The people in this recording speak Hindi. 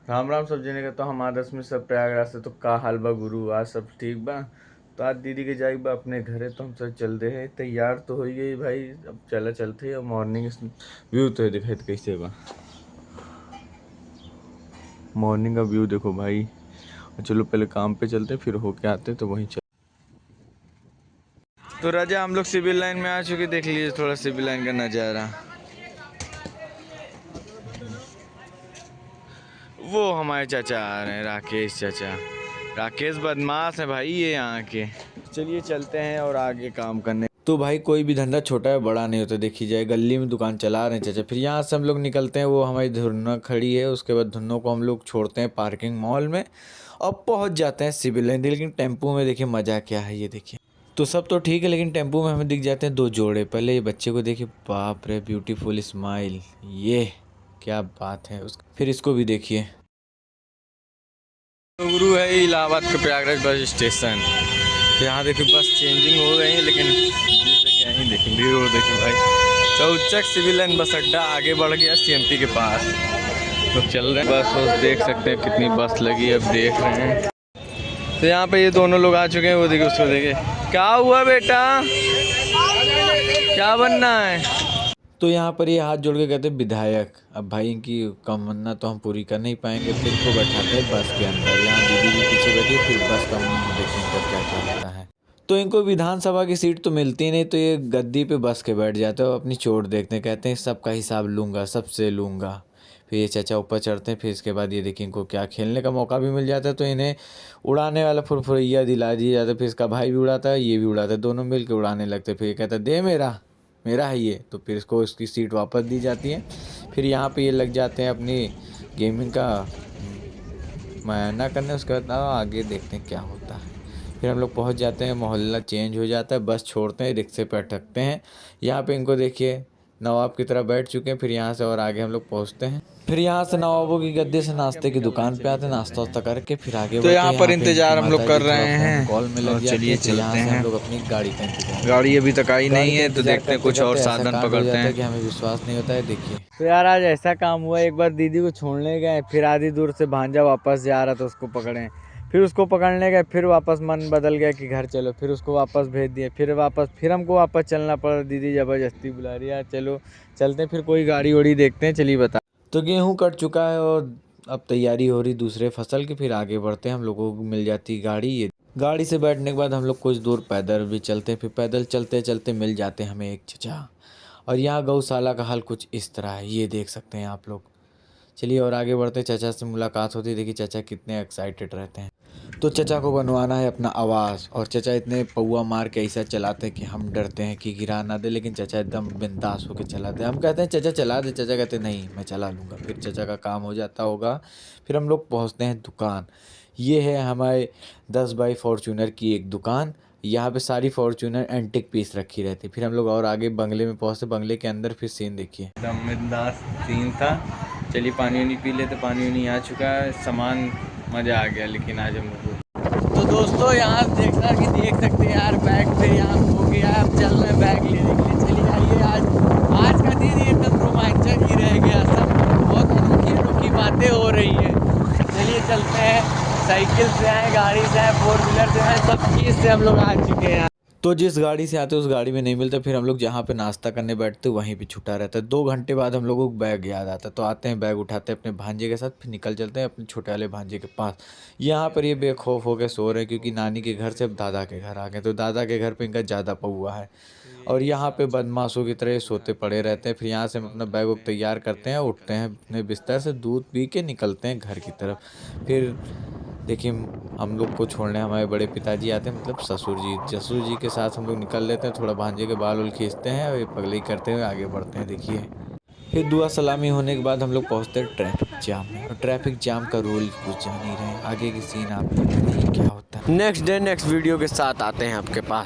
राम राम सब जने के। तो हम आदर्श में सब प्रयागराज से तो का हाल बा गुरु, आज सब ठीक बा। तो आज दीदी के जाई बा अपने घरे, तो हम सब चल दे है तैयार तो हो गई भाई। अब चलते हैं। मॉर्निंग व्यू तो दिखाई तो कैसे बा, मॉर्निंग का व्यू देखो भाई। चलो पहले काम पे चलते फिर होके आते तो वहीं चल। तो राजा हम लोग सिविल लाइन में आ चुके, देख लीजिए थोड़ा सिविल लाइन का नज़ारा। वो हमारे चाचा आ रहे हैं, राकेश चाचा। राकेश बदमाश है भाई ये यहाँ के। चलिए चलते हैं और आगे काम करने। तो भाई कोई भी धंधा छोटा है बड़ा नहीं होता, देखी जाए गली में दुकान चला रहे हैं चाचा। फिर यहाँ से हम लोग निकलते हैं, वो हमारी धुरना खड़ी है, उसके बाद धुरनों को हम लोग छोड़ते हैं पार्किंग मॉल में और पहुँच जाते हैं सिविल लाइन। लेकिन टेम्पो में देखिए मज़ा क्या है, ये देखिए। तो सब तो ठीक है, लेकिन टेम्पो में हमें दिख जाते हैं दो जोड़े। पहले ये बच्चे को देखिए, बाप रे ब्यूटीफुल स्माइल, ये क्या बात है। उस फिर इसको भी देखिए। तो गुरु है इलाहाबाद के प्रयागराज बस स्टेशन। यहाँ देखिए बस चेंजिंग हो गई है, लेकिन यहीं देखें भीड़ हो देखिए भाई। चौचक सिविल लाइन बस अड्डा आगे बढ़ गया सीएमपी के पास। तो चल रहे हैं बस देख सकते हैं कितनी बस लगी, अब देख रहे हैं। तो यहाँ पे ये दोनों लोग आ चुके हैं, वो देखिए उसको देखिए। क्या हुआ बेटा, क्या बनना है? तो यहाँ पर ये हाथ जोड़ के कहते हैं विधायक। अब भाई इनकी तमन्ना तो हम पूरी कर नहीं पाएंगे, फिर इनको बैठाते हैं बस के अंदर। यहाँ दीदी भी पीछे बैठी, फिर बस का मुंह देखें इनका क्या क्या होता है। तो इनको विधानसभा की सीट तो मिलती नहीं, तो ये गद्दी पे बस के बैठ जाते हैं और अपनी चोट देखते हैं, कहते हैं सबका हिसाब लूँगा, सबसे लूँगा। फिर ये चाचा ऊपर चढ़ते हैं, फिर इसके बाद ये देखिए इनको क्या खेलने का मौका भी मिल जाता है। तो इन्हें उड़ाने वाला फुरफुरैया दिला दिया जाता है। फिर इसका भाई भी उड़ाता है, ये भी उड़ाता है, दोनों मिल के उड़ाने लगते हैं। फिर ये कहता है दे मेरा, मेरा है ये। तो फिर इसको इसकी सीट वापस दी जाती है। फिर यहाँ पे ये लग जाते हैं अपनी गेमिंग का मुआयना करने। उसके बाद आगे देखते हैं क्या होता है। फिर हम लोग पहुँच जाते हैं, मोहल्ला चेंज हो जाता है, बस छोड़ते हैं, रिक्शे पे अटकते हैं। यहाँ पे इनको देखिए नवाब की तरह बैठ चुके हैं। फिर यहाँ से और आगे हम लोग पहुँचते हैं। फिर यहाँ से नवाबों की गद्दे से नाश्ते की दुकान पे आते हैं, नाश्ता वास्ता करके फिर आगे। तो यहाँ पर इंतजार हम लोग कर रहे हैं, कॉल में लग चलिए चलते हैं। हम लोग अपनी गाड़ी का इंतजार, गाड़ी अभी तक आई नहीं है, तो देखते हैं कुछ और साधन पकड़ते हैं कि हमें विश्वास नहीं होता है। देखिए तो यार आज ऐसा काम हुआ, एक बार दीदी को छोड़ने गए, फिर आधी दूर से भांजा वापस जा रहा था, उसको पकड़े। फिर उसको पकड़ने गए, फिर वापस मन बदल गया कि घर चलो, फिर उसको वापस भेज दिए। फिर हमको वापस चलना पड़ा, दीदी ज़बरदस्ती बुला रही है, यार चलो चलते हैं, फिर कोई गाड़ी वाड़ी देखते हैं। चलिए बता। तो गेहूं कट चुका है और अब तैयारी हो रही दूसरे फसल की। फिर आगे बढ़ते हैं, हम लोगों को मिल जाती गाड़ी। ये गाड़ी से बैठने के बाद हम लोग कुछ दूर पैदल भी चलते हैं। फिर पैदल चलते चलते मिल जाते हैं हमें एक चचा। और यहाँ गौशाला का हाल कुछ इस तरह है, ये देख सकते हैं आप लोग। चलिए और आगे बढ़ते, चचा से मुलाकात होती है। देखिए चचा कितने एक्साइटेड रहते हैं। तो चचा को बनवाना है अपना आवाज़, और चचा इतने पौआ मार के ऐसा चलाते हैं कि हम डरते हैं कि गिरा ना दे, लेकिन चचा एकदम बिंदास होकर चलाते हैं। हम कहते हैं चचा चला दे, चचा कहते नहीं मैं चला लूँगा। फिर चचा का काम हो जाता होगा। फिर हम लोग पहुँचते हैं दुकान। ये है हमारे 10 बाई फॉर्चूनर की एक दुकान। यहाँ पे सारी फॉर्चूनर एंटिक पीस रखी रहती। फिर हम लोग और आगे बंगले में पहुँचते, बंगले के अंदर फिर सीन देखिए, एकदम बिंदास सीन था। चलिए पानी वानी पी लेते, पानी वानी आ चुका है, सामान मज़ा आ गया। लेकिन आज हम तो दोस्तों यहाँ देख सकते हैं यार, बैग पे यहाँ हो गया, अब चल रहे हैं बैग लेने के लिए। चलिए आइए, आज का दिन एकदम रोमांचक ही रह गया। सब बहुत अनोखी बातें हो रही हैं। चलिए चलते हैं, साइकिल से आए, गाड़ी से आए, 4 व्हीलर से आए, सब चीज़ से हम लोग आ चुके हैं। तो जिस गाड़ी से आते उस गाड़ी में नहीं मिलता, फिर हम लोग जहाँ पे नाश्ता करने बैठते वहीं पे छुटा रहता है। 2 घंटे बाद हम लोगों को बैग याद आता है, तो आते हैं, बैग उठाते हैं अपने भांजे के साथ, फिर निकल चलते हैं अपने छोटे वाले भांजे के पास। यहाँ पर ये बेखौफ हो के सो रहे हैं, क्योंकि नानी के घर से अब दादा के घर आ गए। तो दादा के घर पे इनका ज़्यादा पौआ है, और यहाँ पे बदमाशों की तरह सोते पड़े रहते हैं। फिर यहाँ से हम अपना बैग वैग तैयार करते हैं, उठते हैं अपने बिस्तर से, दूध पी के निकलते हैं घर की तरफ। फिर देखिए हम लोग को छोड़ने हमारे बड़े पिताजी आते हैं, मतलब ससुर जी के साथ हम लोग निकल लेते हैं। थोड़ा भांजे के बाल उल खींचते हैं और ये पगली करते हुए आगे बढ़ते हैं। देखिए फिर दुआ सलामी होने के बाद हम लोग पहुंचते हैं ट्रैफिक जाम में। और ट्रैफिक जाम का रूल कुछ जान ही रहे हैं, आगे की सीन आप क्या होता है। नेक्स्ट डे नेक्स्ट वीडियो के साथ आते हैं आपके पास।